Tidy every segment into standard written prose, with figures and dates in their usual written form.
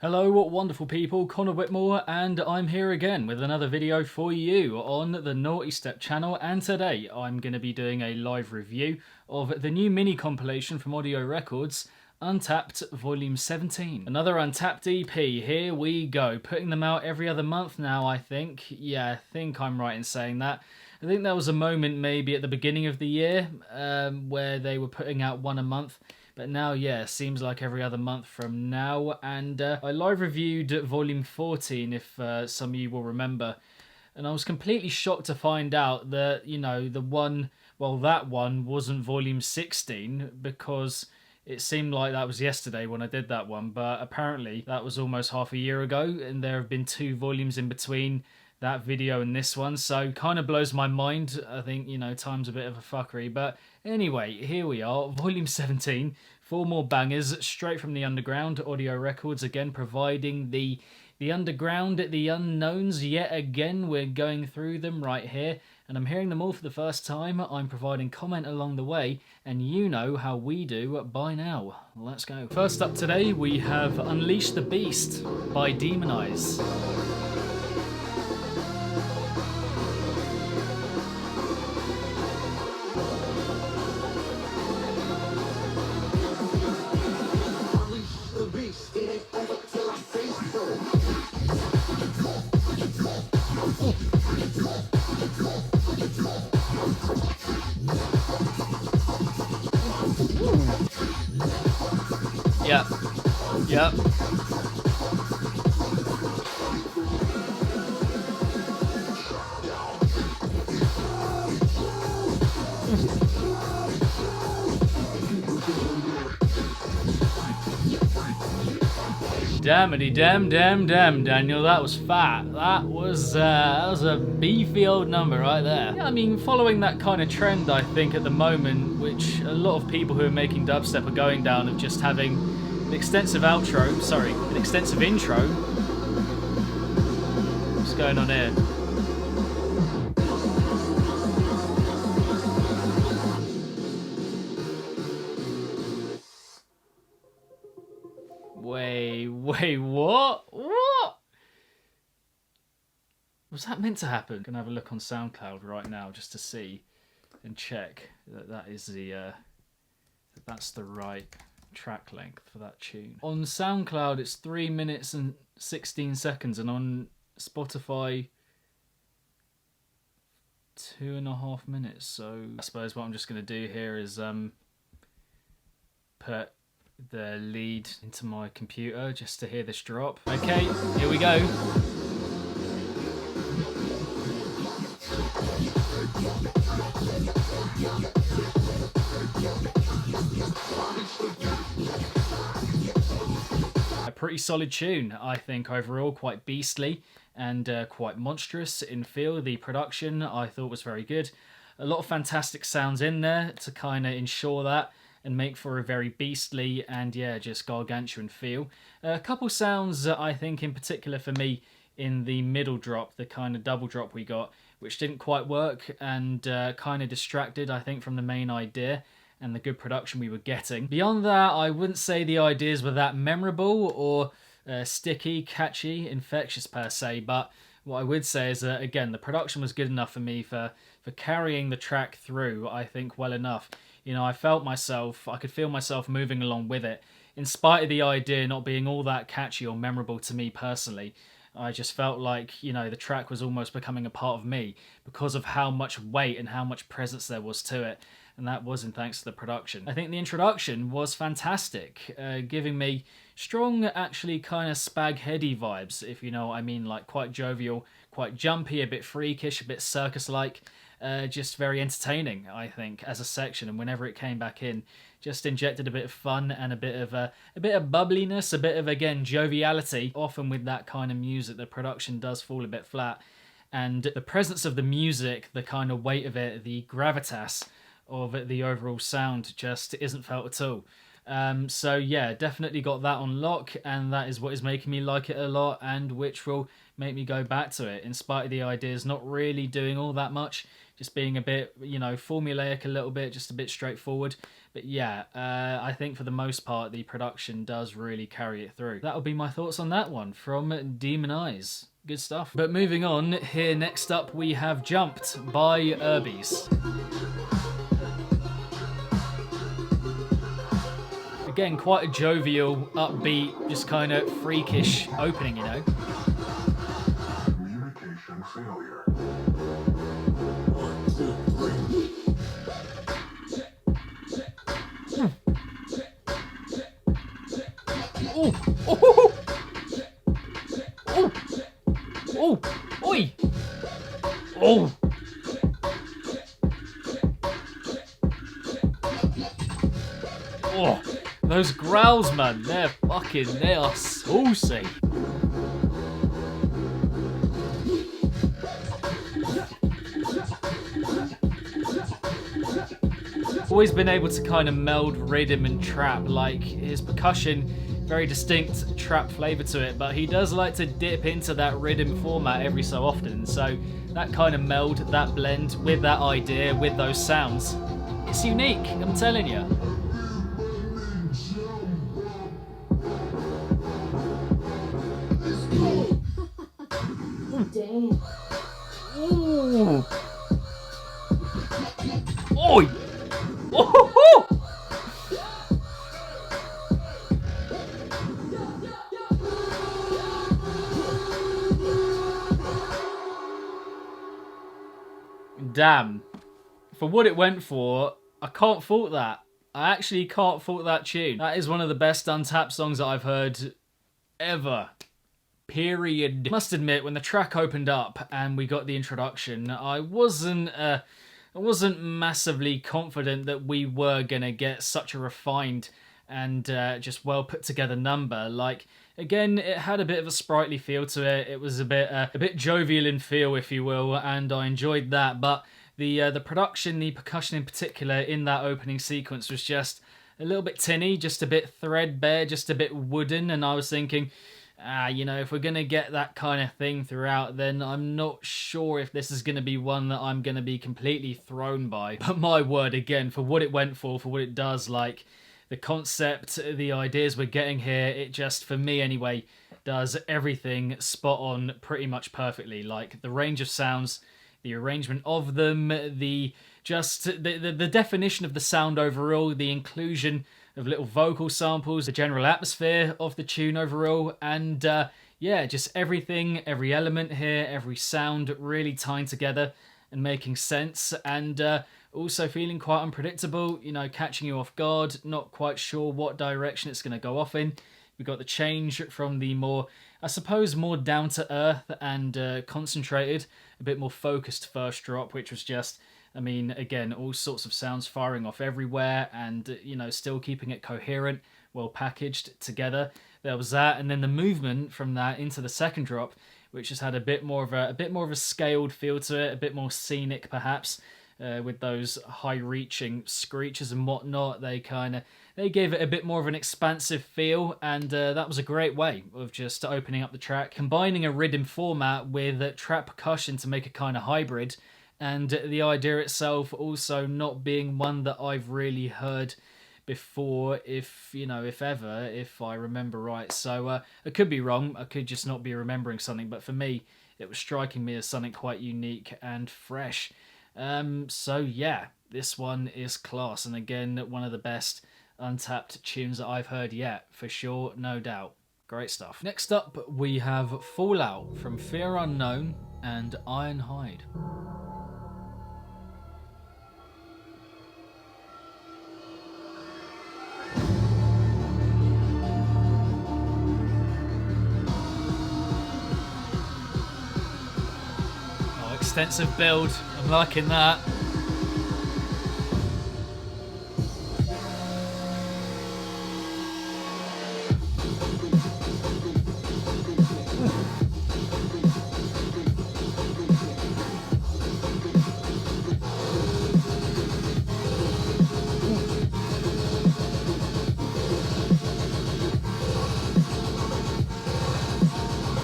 Hello, what wonderful people, Connor Whitmore, and I'm here again with another video for you on the Nawtystep channel, and today I'm going to be doing a live review of the new mini compilation from Audio Records, Untapped Volume 17. Another Untapped EP, here we go, putting them out every other month now, I think. Yeah, I think I'm right in saying that. I think there was a moment maybe at the beginning of the year where they were putting out one a month. But now, yeah, seems like every other month from now. And I live reviewed Volume 14, if some of you will remember. And I was completely shocked to find out that, you know, that one wasn't Volume 16, because it seemed like that was yesterday when I did that one. But apparently that was almost half a year ago, and there have been 2 volumes in between that video and this one, so kind of blows my mind. I think, you know, time's a bit of a fuckery, but anyway, here we are, Volume 17, 4 more bangers straight from the underground. Audio Records again providing the underground, the unknowns yet again. We're going through them right here, and I'm hearing them all for the first time. I'm providing comment along the way, and you know how we do by now. Let's go. First up today, we have Unleash the Beast by Demonize. Yep. Dammity damn, Daniel, that was fat. That was a beefy old number right there. Yeah, I mean, following that kind of trend, I think, at the moment, which a lot of people who are making dubstep are going down, of just having an extensive intro. What's going on here? Wait, what? What? Was that meant to happen? I'm gonna have a look on SoundCloud right now just to see and check that that's the right track length for that tune. On SoundCloud it's 3 minutes and 16 seconds, and on Spotify 2.5 minutes. So I suppose what I'm just gonna do here is put the lead into my computer just to hear this drop. Okay, here we go. A pretty solid tune, I think, overall. Quite beastly and quite monstrous in feel. The production I thought was very good. A lot of fantastic sounds in there to kind of ensure that and make for a very beastly and, yeah, just gargantuan feel. A couple sounds I think in particular for me in the middle drop, the kind of double drop we got, which didn't quite work and kind of distracted, I think, from the main idea and the good production we were getting. Beyond that, I wouldn't say the ideas were that memorable or sticky, catchy, infectious per se, but what I would say is that, again, the production was good enough for me for carrying the track through, I think, well enough. You know, I could feel myself moving along with it, in spite of the idea not being all that catchy or memorable to me personally. I just felt like, you know, the track was almost becoming a part of me because of how much weight and how much presence there was to it. And that wasn't thanks to the production. I think the introduction was fantastic, giving me strong, actually kind of spag-heady vibes, if you know what I mean, like quite jovial, quite jumpy, a bit freakish, a bit circus-like. Just very entertaining, I think, as a section, and whenever it came back in, just injected a bit of fun and a bit of bubbliness, a bit of, again, joviality. Often with that kind of music, the production does fall a bit flat, and the presence of the music, the kind of weight of it, the gravitas of the overall sound just isn't felt at all. So yeah, definitely got that on lock, and that is what is making me like it a lot, and which will make me go back to it, in spite of the ideas not really doing all that much. just being a bit, you know, formulaic a little bit, just a bit straightforward. But yeah, I think for the most part, the production does really carry it through. That'll be my thoughts on that one from Demon Eyes. Good stuff. But moving on, here next up we have Jumped by Urbies. Again, quite a jovial, upbeat, just kind of freakish opening, you know. Communication failure. 1, 2, 3. Oh, oh, oh, oh, oi, oh. Oh, those growls, man, they are saucy. Always been able to kind of meld rhythm and trap, like his percussion, very distinct trap flavour to it, but he does like to dip into that rhythm format every so often, so that kind of meld, that blend with that idea, with those sounds, it's unique, I'm telling you. Damn. Ooh. Oi! Oh! Damn. For what it went for, I can't fault that. I actually can't fault that tune. That is one of the best Untapped songs that I've heard ever. Period. Must admit, when the track opened up and we got the introduction, I wasn't massively confident that we were gonna get such a refined and just well put together number. Like, again, it had a bit of a sprightly feel to it. It was a bit jovial in feel, if you will, and I enjoyed that. But the production, the percussion in particular, in that opening sequence was just a little bit tinny, just a bit threadbare, just a bit wooden, and I was thinking, you know, if we're going to get that kind of thing throughout, then I'm not sure if this is going to be one that I'm going to be completely thrown by. But my word, again, for what it went for what it does, like, the concept, the ideas we're getting here, it just, for me anyway, does everything spot on pretty much perfectly. Like, the range of sounds, the arrangement of them, the definition of the sound overall, the inclusion of little vocal samples, the general atmosphere of the tune overall, and yeah, just everything, every element here, every sound really tying together and making sense, and also feeling quite unpredictable, you know, catching you off guard, not quite sure what direction it's going to go off in. We got the change from the more, I suppose, more down-to-earth and concentrated, a bit more focused first drop, which was just, I mean, again, all sorts of sounds firing off everywhere and, you know, still keeping it coherent, well packaged together. There was that, and then the movement from that into the second drop, which has had a bit more of a scaled feel to it, a bit more scenic perhaps, with those high-reaching screeches and whatnot. They gave it a bit more of an expansive feel, and that was a great way of just opening up the track, combining a rhythm format with trap percussion to make a kind of hybrid. And the idea itself also not being one that I've really heard before, if ever, if I remember right. So I could be wrong, I could just not be remembering something, but for me, it was striking me as something quite unique and fresh. So yeah, this one is class, and again, one of the best Untapped tunes that I've heard yet, for sure, no doubt. Great stuff. Next up, we have Fallout from Fear Unknown and Ironhide. Extensive build, I'm liking that.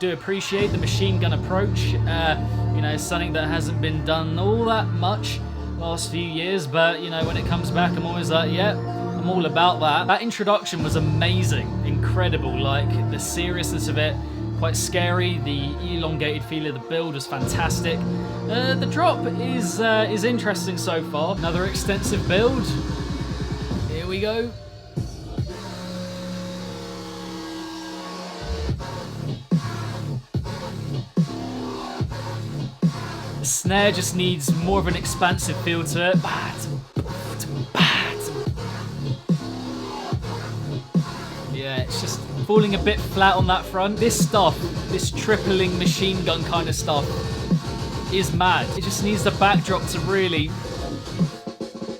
Do appreciate the machine gun approach. know, something that hasn't been done all that much last few years, but you know, when it comes back, I'm always like, yeah, I'm all about that. That introduction was amazing, incredible, like the seriousness of it, quite scary. The elongated feel of the build was fantastic. The drop is interesting so far. Another extensive build. Here we go. The snare just needs more of an expansive feel to it. Yeah, it's just falling a bit flat on that front. This stuff, this tripling machine gun kind of stuff, is mad. It just needs the backdrop to really...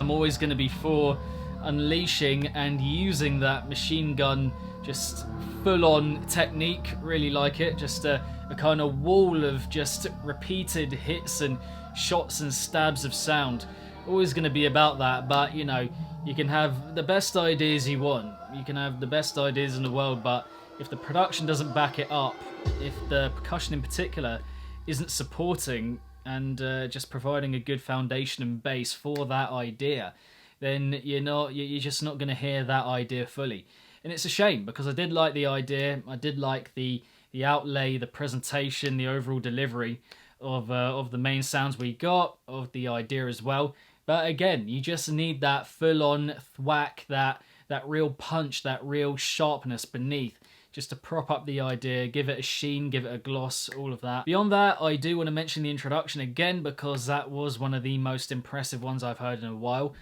I'm always going to be for unleashing and using that machine gun, just full-on technique. Really like it. Just a kind of wall of just repeated hits and shots and stabs of sound. Always going to be about that, but you know, you can have the best ideas you want. You can have the best ideas in the world, but if the production doesn't back it up, if the percussion in particular isn't supporting and just providing a good foundation and base for that idea, then you're just not going to hear that idea fully. And it's a shame, because I did like the idea, I did like the outlay, the presentation, the overall delivery of the main sounds we got, of the idea as well. But again, you just need that full-on thwack, that real punch, that real sharpness beneath, just to prop up the idea, give it a sheen, give it a gloss, all of that. Beyond that, I do want to mention the introduction again, because that was one of the most impressive ones I've heard in a while.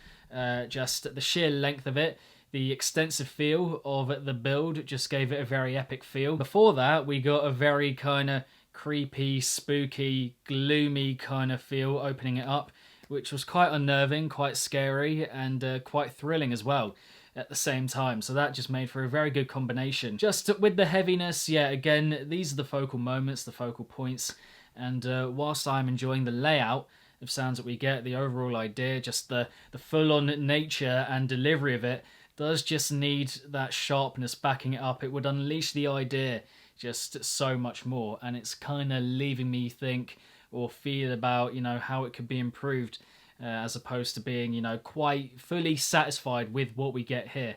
Just the sheer length of it, the extensive feel of the build just gave it a very epic feel. Before that, we got a very kind of creepy, spooky, gloomy kind of feel opening it up, which was quite unnerving, quite scary, and quite thrilling as well at the same time. So that just made for a very good combination. Just with the heaviness, yeah, again, these are the focal moments, the focal points, and whilst I'm enjoying the layout of sounds that we get, the overall idea, just the full-on nature and delivery of it, does just need that sharpness backing it up. It would unleash the idea just so much more, and it's kind of leaving me think or feel about, you know, how it could be improved, as opposed to being, you know, quite fully satisfied with what we get here.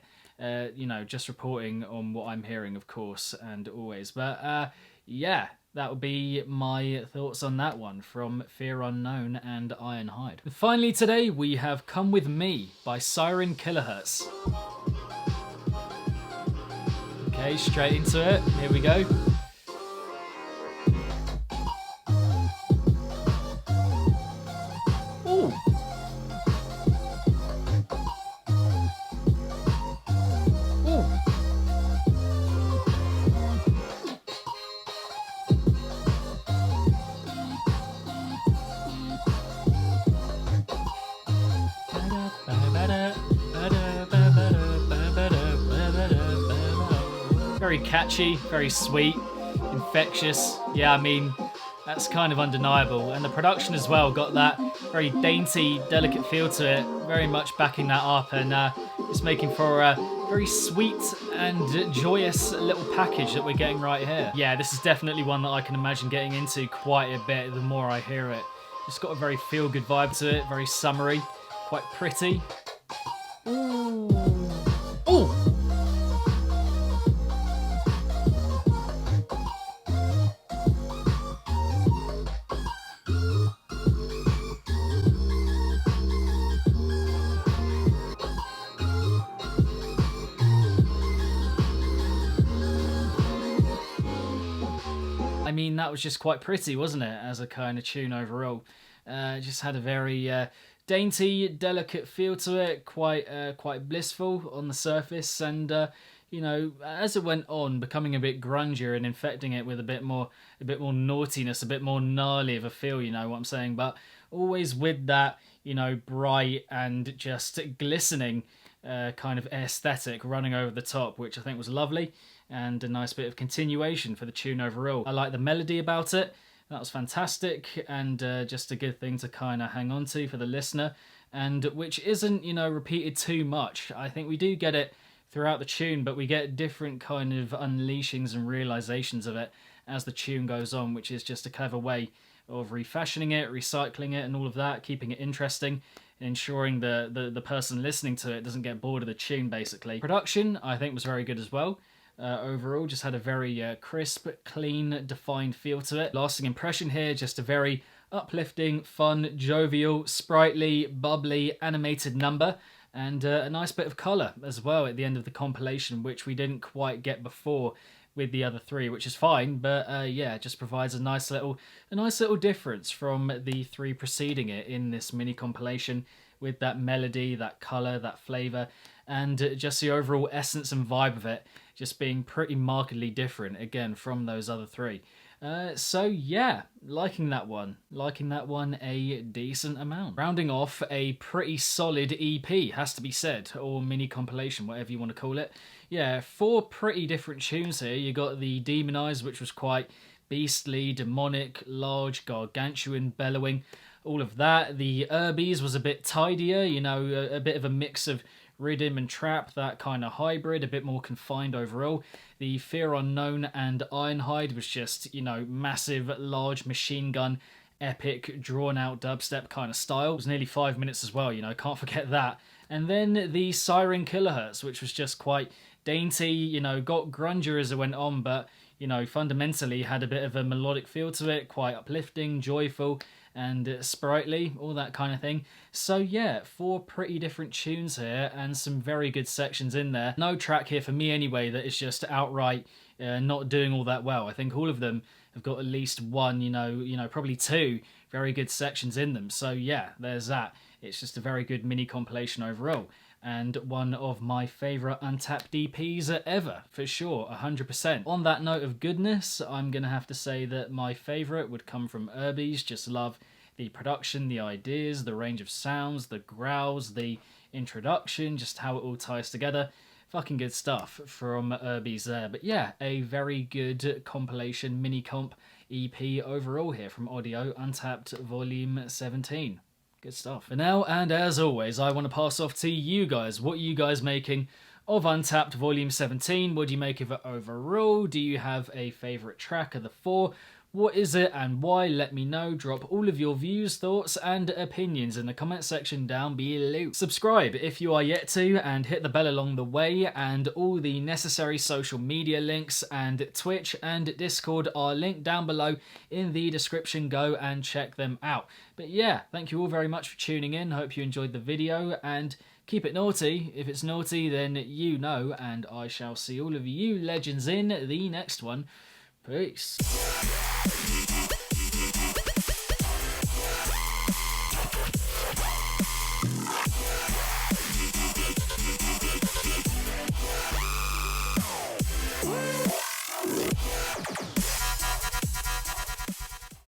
You know, just reporting on what I'm hearing, of course, and always. But yeah, that would be my thoughts on that one from Fear Unknown and Ironhide. And finally today, we have Come With Me by Siren Kilohertz. Okay, straight into it. Here we go. Ooh. Very catchy, very sweet, infectious. Yeah, I mean, that's kind of undeniable. And the production as well got that very dainty, delicate feel to it, very much backing that up, and it's making for a very sweet and joyous little package that we're getting right here. Yeah, this is definitely one that I can imagine getting into quite a bit the more I hear it. It's got a very feel-good vibe to it, very summery, quite pretty. Ooh. Ooh. I mean, that was just quite pretty, wasn't it, as a kind of tune overall. Just had a very dainty, delicate feel to it, quite blissful on the surface, and you know, as it went on, becoming a bit grungier and infecting it with a bit more naughtiness, a bit more gnarly of a feel, you know what I'm saying, but always with that, you know, bright and just glistening kind of aesthetic running over the top, which I think was lovely, and a nice bit of continuation for the tune overall. I like the melody about it. That was fantastic, and just a good thing to kind of hang on to for the listener, and which isn't, you know, repeated too much. I think we do get it throughout the tune, but we get different kind of unleashings and realizations of it as the tune goes on, which is just a clever way of refashioning it, recycling it, and all of that, keeping it interesting, ensuring the person listening to it doesn't get bored of the tune, basically. Production, I think, was very good as well. Overall, just had a very crisp, clean, defined feel to it. Lasting impression here, just a very uplifting, fun, jovial, sprightly, bubbly, animated number, and a nice bit of colour as well at the end of the compilation, which we didn't quite get before with the other three, which is fine, but yeah, it just provides a nice little difference from the three preceding it in this mini compilation, with that melody, that colour, that flavour, and just the overall essence and vibe of it just being pretty markedly different, again, from those other three. So yeah, liking that one a decent amount. Rounding off a pretty solid EP, has to be said, or mini compilation, whatever you want to call it. Yeah, 4 pretty different tunes here. You got the Demonized, which was quite beastly, demonic, large, gargantuan, bellowing, all of that. The Urbies was a bit tidier, you know, a bit of a mix of rhythm and trap, that kind of hybrid, a bit more confined overall. The Fear Unknown and Ironhide was just, you know, massive, large machine gun, epic, drawn out dubstep kind of style. It was nearly 5 minutes as well, you know, can't forget that. And then the Siren Kilohertz, which was just quite dainty, you know, got grungier as it went on, but, you know, fundamentally had a bit of a melodic feel to it, quite uplifting, joyful, and sprightly, all that kind of thing. So yeah, 4 pretty different tunes here, and some very good sections in there. No track here for me anyway that is just outright not doing all that well. I think all of them have got at least one, you know, probably 2 very good sections in them. So yeah, there's that. It's just a very good mini compilation overall, and one of my favourite Untapped EPs ever, for sure, 100%. On that note of goodness, I'm going to have to say that my favourite would come from Urbies. Just love the production, the ideas, the range of sounds, the growls, the introduction, just how it all ties together. Fucking good stuff from Urbies there. But yeah, a very good compilation, mini comp EP overall here from Odio Untapped Volume 17. Good stuff. For now, and as always, I want to pass off to you guys. What are you guys making of Untapped Volume 17? What do you make of it overall? Do you have a favourite track of the 4? What is it and why? Let me know. Drop all of your views, thoughts and opinions in the comment section down below. Subscribe if you are yet to, and hit the bell along the way, and all the necessary social media links and Twitch and Discord are linked down below in the description. Go and check them out. But yeah, thank you all very much for tuning in. Hope you enjoyed the video, and keep it naughty. If it's naughty, then you know, and I shall see all of you legends in the next one. Peace.